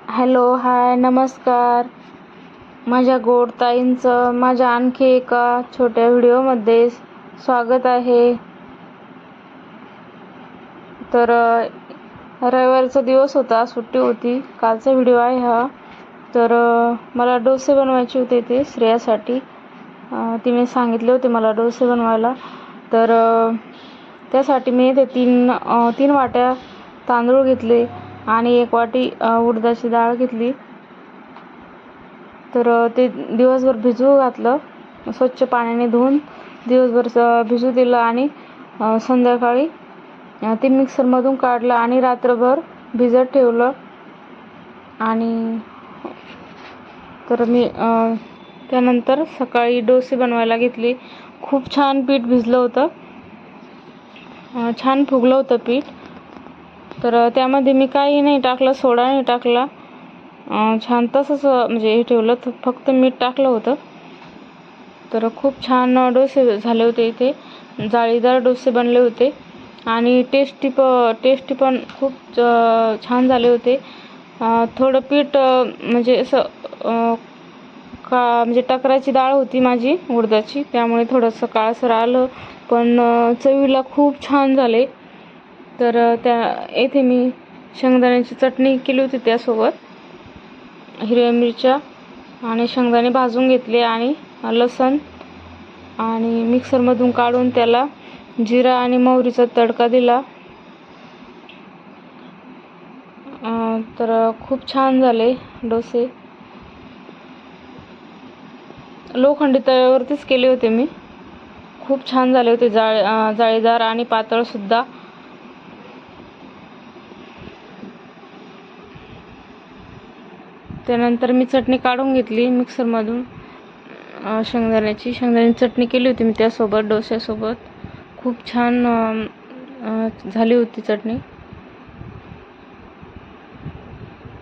Hello, हाय, नमस्कार. माझ्या गोड ताईंचं माझ्या आणखी एका छोट्या व्हिडिओमध्ये स्वागत आहे. तर रविवारचा दिवस होता, सुट्टी होती. कालचा व्हिडिओ आहे हा. तर मला डोसे बनवायचे होते ते श्रेयासाठी. तिने सांगितले होते मला डोसे बनवायला. तर त्यासाठी मी ते तीन वाट्या तांदूळ घेतले आणि 1 वाटी उडदाची डाळ घेतली. तर ते दिवसभर भिजवू घातलं, स्वच्छ पाण्याने धुवून दिवसभर भिजू दिलं आणि संध्याकाळी ते मिक्सरमधून काढलं आणि रात्रभर भिजत ठेवलं. आणि तर मी त्यानंतर सकाळी डोसे बनवायला घेतले. खूप छान पीठ भिजलं होतं, छान फुगलं होतं पीठ. तर त्यामध्ये मी काही नाही टाकलं, सोडा नाही टाकला, छान तसंच म्हणजे हे ठेवलं, फक्त मीठ टाकलं होतं. तर खूप छान डोसे झाले होते. इथे जाळीदार डोसे बनले होते आणि टेस्टी पण खूप छान झाले होते. थोडं पीठ म्हणजे असं म्हणजे टकराची डाळ होती माझी उडदाची, त्यामुळे थोडंसं काळसर आलं, पण चवीला खूप छान झाले. तर येथे मी शेंगदाण्याची चटणी केली होती, त्यासोबत हिरव्या मिरच्या आणि शेंगदाणे भाजून घेतले आणि लसूण आणि मिक्सरमधून काढून त्याला जिरा आणि मोहरीचा तडका दिला. तर खूप छान झाले डोसे. लोखंडी तव्यावरतीच केले होते मी. खूप छान झाले होते, जाळीदार आणि पातळ सुद्धा. त्यानंतर मी चटणी काढून घेतली मिक्सरमधून, शेंगदाण्याची चटणी केली होती मी त्यासोबत, डोश्यासोबत. खूप छान झाली होती चटणी.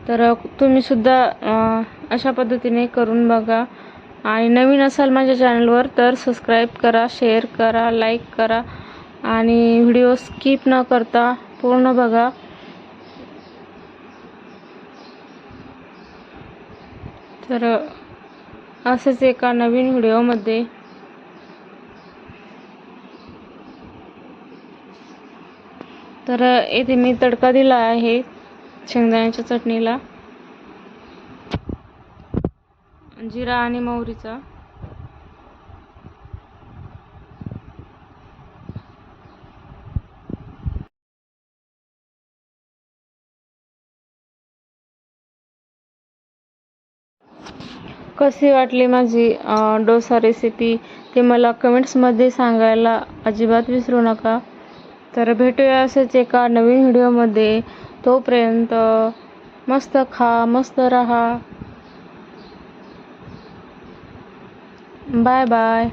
तर तुम्ही सुद्धा अशा पद्धतीने करून बघा. आणि नवीन असाल माझ्या चॅनलवर तर सबस्क्राईब करा, शेअर करा, लाईक करा आणि व्हिडिओ स्किप न करता पूर्ण बघा. तर असेच एका नवीन व्हिडिओमध्ये तर येथे मी तडका दिला आहे शेंगदाण्याच्या चटणीला, जिरा आणि मोहरीचा. कशी वाटली माझी डोसा रेसिपी ते मला कमेंट्समध्ये सांगायला अजिबात विसरू नका. तर भेटूया असेच एका नवीन व्हिडिओमध्ये. तोपर्यंत मस्त खा, मस्त रहा. Bye bye.